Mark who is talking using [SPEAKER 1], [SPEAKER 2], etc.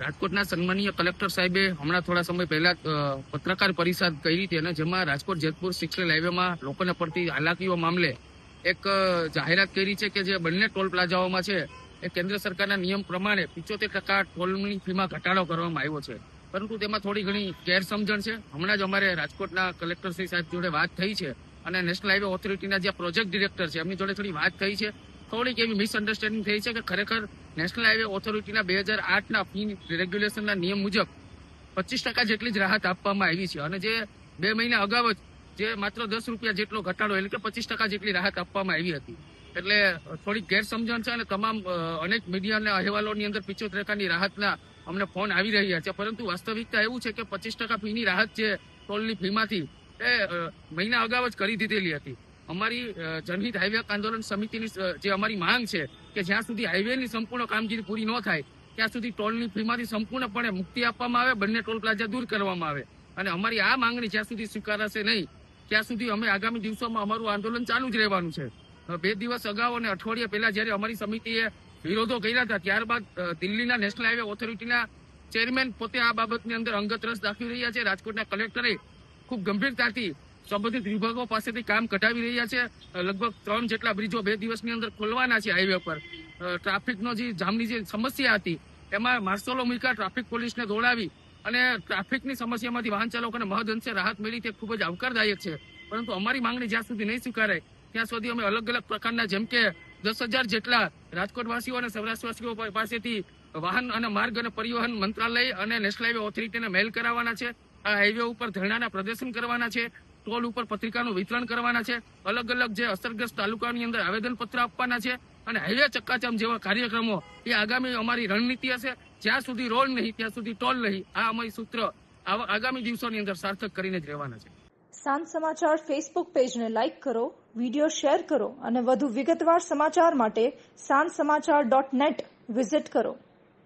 [SPEAKER 1] રાજકોટના સન્માનીય કલેક્ટર સાહેબે હમણાં થોડા સમય પહેલા પત્રકાર પરિષદ કરી હતી અને જેમાં રાજકોટ જેતપુર 6 લેન હાઈવેમાં લોકોને પડતી હાલાકીઓ મામલે એક જાહેરાત કરી છે કે જે બંને ટોલ પ્લાઝાઓમાં છે એ કેન્દ્ર સરકારના નિયમ પ્રમાણે 75% ટોલની ફીમાં ઘટાડો કરવામાં આવ્યો છે, પરંતુ તેમાં થોડી ઘણી ગેરસમજણ છે. હમણાં જ અમારે રાજકોટના કલેક્ટર શ્રી સાહેબ જોડે વાત થઈ છે અને નેશનલ હાઈવે ઓથોરિટીના જે પ્રોજેક્ટ ડિરેક્ટર છે એમની જોડે થોડી વાત થઈ છે. થોડીક એવી મિસઅન્ડરસ્ટેન્ડિંગ થઈ છે કે ખરેખર નેશનલ હાઈવે ઓથોરિટીના 2008ના ફી રેગ્યુલેશનના નિયમ મુજબ 25% જેટલી જ રાહત આપવામાં આવી છે અને જે 2 મહિના અગાઉ જ જે માત્ર 10 રૂપિયા જેટલો ઘટાડો એટલે કે 25% જેટલી રાહત આપવામાં આવી હતી. એટલે થોડીક ગેરસમજણ છે અને તમામ અનેક મીડિયાના અહેવાલોની અંદર 75%ની રાહતના અમને ફોન આવી રહ્યા છે, પરંતુ વાસ્તવિકતા એવું છે કે 25% ફીની રાહત જે ટોલની ફીમાંથી એ મહિના અગાઉ જ કરી દીધેલી હતી. અમારી જનહિત હાઈવે આંદોલન સમિતિની જે અમારી માંગ છે કે જ્યાં સુધી હાઈવેની સંપૂર્ણ કામગીરી પૂરી ન થાય ત્યાં સુધી ટોલની ફીમાંથી સંપૂર્ણપણે મુક્તિ આપવામાં આવે, બંને ટોલ પ્લાઝા દૂર કરવામાં આવે અને અમારી આ માંગણી જ્યાં સુધી સ્વીકારાશે નહીં ત્યાં સુધી અમે આગામી દિવસોમાં અમારું આંદોલન ચાલુ જ રહેવાનું છે. 2 દિવસ અગાઉ અને અઠવાડિયા પહેલા જયારે અમારી સમિતિએ વિરોધો કર્યા હતા ત્યારબાદ દિલ્હીના નેશનલ હાઈવે ઓથોરિટીના ચેરમેન પોતે આ બાબતની અંદર અંગત રસ દાખવી રહ્યા છે. રાજકોટના કલેક્ટરે ખૂબ ગંભીરતાથી સંબંધિત વિભાગો પાસેથી કામ કઢાવી રહ્યા છે. લગભગ 3 જેટલા બ્રિજો 2 દિવસની અંદર ખોલવાના છે હાઈવે પર. ટ્રાફિકનો જે જામની જે સમસ્યા હતી એમાં માર્શલો મૂક્યા, ટ્રાફિક પોલીસને દોડાવી અને ટ્રાફિકની સમસ્યામાંથી વાહન ચાલકોને મહદ અંશે રાહત મળી તે ખૂબ જ આવકારદાયક છે. પરંતુ અમારી માંગણી જ્યાં સુધી નહીં સ્વીકારાય ત્યાં સુધી અમે અલગ અલગ પ્રકારના જેમ કે 10,000 જેટલા રાજકોટવાસીઓ અને સૌરાષ્ટ્રવાસીઓ પાસેથી વાહન અને માર્ગ અને પરિવહન મંત્રાલય અને નેશનલ હાઈવે ઓથોરિટીને મેલ કરાવવાના છે. આ હાઈવે ઉપર ધરણાના પ્રદર્શન કરવાના છે, ટોલ ઉપર પત્રિકાનું વિતરણ કરવાના છે, અલગ અલગ જે અસરગ્રસ્ત તાલુકાની અંદર આવેદનપત્ર આપવાના છે અને હાઈવે ચક્કાજામ જેવા કાર્યક્રમો એ આગામી અમારી રણનીતિ હશે. જ્યાં સુધી રોલ નહીં ત્યાં સુધી ટોલ નહીં, આ અમારી સૂત્ર આગામી દિવસોની અંદર સાર્થક કરીને જ રહેવાના છે.
[SPEAKER 2] સાંજ સમાચાર ફેસબુક પેજને લાઇક કરો, વિડીયો શેર કરો અને વધુ વિગતવાર સમાચાર માટે sanssamachar.net વિઝિટ કરો.